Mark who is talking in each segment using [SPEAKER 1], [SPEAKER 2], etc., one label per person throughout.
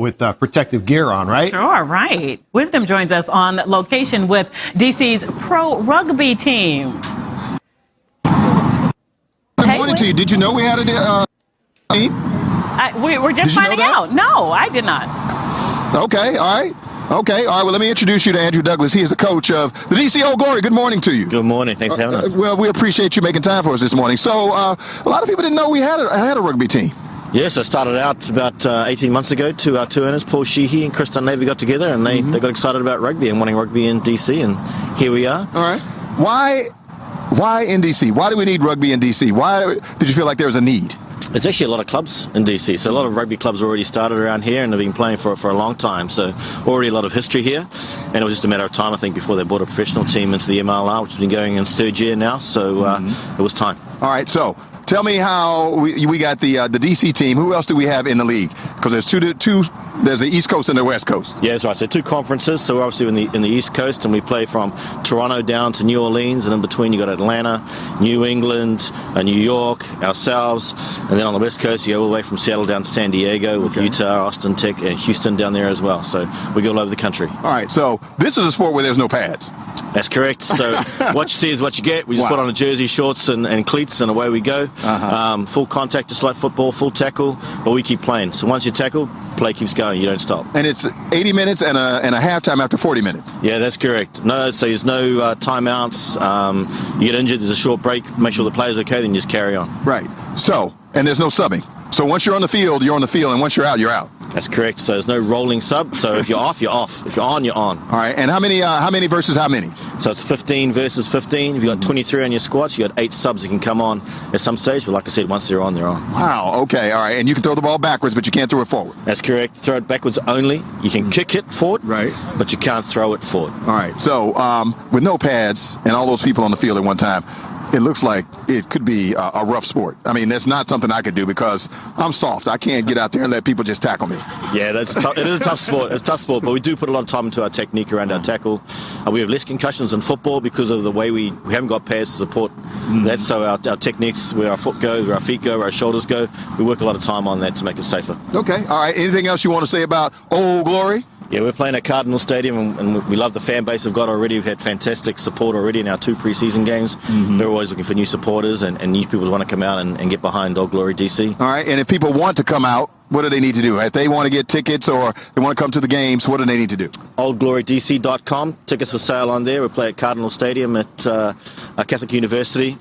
[SPEAKER 1] with protective gear on, right?
[SPEAKER 2] Sure, right. Wisdom joins us on location with DC's pro rugby team.
[SPEAKER 3] Good morning to you. Did you know we had a team?
[SPEAKER 2] We're just finding out. No, I did not.
[SPEAKER 3] Okay, all right. Okay, all right. Well, let me introduce you to Andrew Douglas. He is the coach of the DC Old Glory. Good morning to you.
[SPEAKER 4] Good morning. Thanks for having us.
[SPEAKER 3] Well, we appreciate you making time for us this morning. So, a lot of people didn't know we had a rugby team.
[SPEAKER 4] Yes, I started out about 18 months ago. Two owners, Paul Sheehy and Chris Dunleavy, got together and they got excited about rugby and wanting rugby in DC, and here we are.
[SPEAKER 3] All right. Why in DC? Why do we need rugby in DC? Why did you feel like there was a need?
[SPEAKER 4] There's actually a lot of clubs in DC, so a lot of rugby clubs already started around here and have been playing for a long time, so already a lot of history here, and it was just a matter of time, I think, before they brought a professional team into the MLR, which has been going in its third year now, so it was time.
[SPEAKER 3] All right, so tell me how we got the DC team. Who else do we have in the league? Because there's two. There's the East Coast and the West Coast.
[SPEAKER 4] Yeah, that's right. So two conferences. So we're obviously in the East Coast, and we play from Toronto down to New Orleans, and in between you got Atlanta, New England, New York, ourselves, and then on the West Coast you go all the way from Seattle down to San Diego with Utah, Austin, Tech, and Houston down there as well. So we go all over the country.
[SPEAKER 3] All right. So this is a sport where there's no pads.
[SPEAKER 4] That's correct. So what you see is what you get. We just put on a jersey, shorts, and cleats, and away we go. Full contact, just like football, full tackle, but we keep playing. So once you tackle, play keeps going. You don't stop.
[SPEAKER 3] And it's 80 minutes and a halftime after 40 minutes.
[SPEAKER 4] Yeah, that's correct. No, so there's no timeouts. You get injured, there's a short break. Make sure the player's okay, then you just carry on.
[SPEAKER 3] Right. So, and there's no subbing. So once you're on the field, you're on the field, and once you're out, you're out.
[SPEAKER 4] That's correct. So there's no rolling sub. So if you're off, you're off. If you're on, you're on.
[SPEAKER 3] All right. And how many versus how many?
[SPEAKER 4] So it's 15 versus 15. If you've got 23 on your squads, you got 8 subs that can come on at some stage. But like I said, once they're on, they're on.
[SPEAKER 3] Wow. Okay. All right. And you can throw the ball backwards, but you can't throw it forward.
[SPEAKER 4] That's correct. Throw it backwards only. You can kick it forward,
[SPEAKER 3] right?
[SPEAKER 4] But you can't throw it forward.
[SPEAKER 3] All right. So with no pads and all those people on the field at one time, it looks like it could be a rough sport. I mean, that's not something I could do because I'm soft. I can't get out there and let people just tackle me.
[SPEAKER 4] Yeah, that's tough. It is a tough sport. It's a tough sport, but we do put a lot of time into our technique around our tackle. We have less concussions in football because of the way we haven't got pads to support that. So our techniques, where our foot go, where our feet go, where our shoulders go, we work a lot of time on that to make it safer.
[SPEAKER 3] Okay. All right. Anything else you want to say about Old Glory?
[SPEAKER 4] Yeah, we're playing at Cardinal Stadium, and we love the fan base we've got already. We've had fantastic support already in our 2 preseason games. We're always looking for new supporters and new people who want to come out and get behind Old Glory DC.
[SPEAKER 3] All right, and if people want to come out, what do they need to do? If they want to get tickets or they want to come to the games, what do they need to do?
[SPEAKER 4] OldGloryDC.com. Tickets for sale on there. We play at Cardinal Stadium at Catholic University.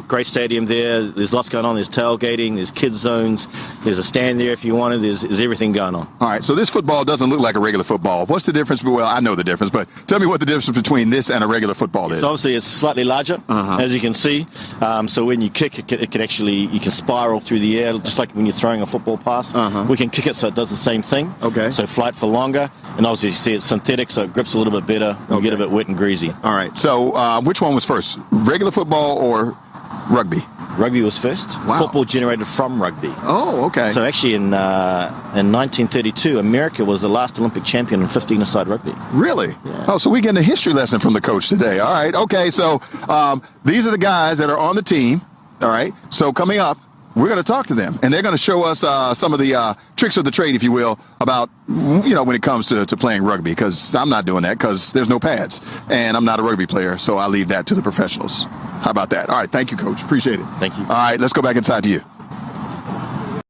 [SPEAKER 4] Great stadium there. There's lots going on. There's tailgating. There's kids zones. There's a stand there if you want it. There's everything going on.
[SPEAKER 3] All right, so this football doesn't look like a regular football. What's the difference? Well, I know the difference, but tell me what the difference between this and a regular football is.
[SPEAKER 4] So obviously, it's slightly larger, as you can see. So when you kick, it can actually, you can spiral through the air, just like when you're throwing a football pass. We can kick it so it does the same thing.
[SPEAKER 3] Okay.
[SPEAKER 4] So flight for longer, and obviously you see it's synthetic, so it grips a little bit better. You get a bit wet and greasy.
[SPEAKER 3] All right. So which one was first, regular football or rugby?
[SPEAKER 4] Rugby was first.
[SPEAKER 3] Wow.
[SPEAKER 4] Football generated from rugby.
[SPEAKER 3] Oh, okay.
[SPEAKER 4] So actually in 1932, America was the last Olympic champion in 15-a-side rugby.
[SPEAKER 3] Really? Yeah. Oh, so we getting a history lesson from the coach today. All right. Okay. So these are the guys that are on the team. All right. So coming up, we're going to talk to them, and they're going to show us some of the tricks of the trade, if you will, about, when it comes to playing rugby, because I'm not doing that because there's no pads, and I'm not a rugby player, so I leave that to the professionals. How about that? All right. Thank you, Coach. Appreciate it.
[SPEAKER 4] Thank you.
[SPEAKER 3] All right. Let's go back inside to you.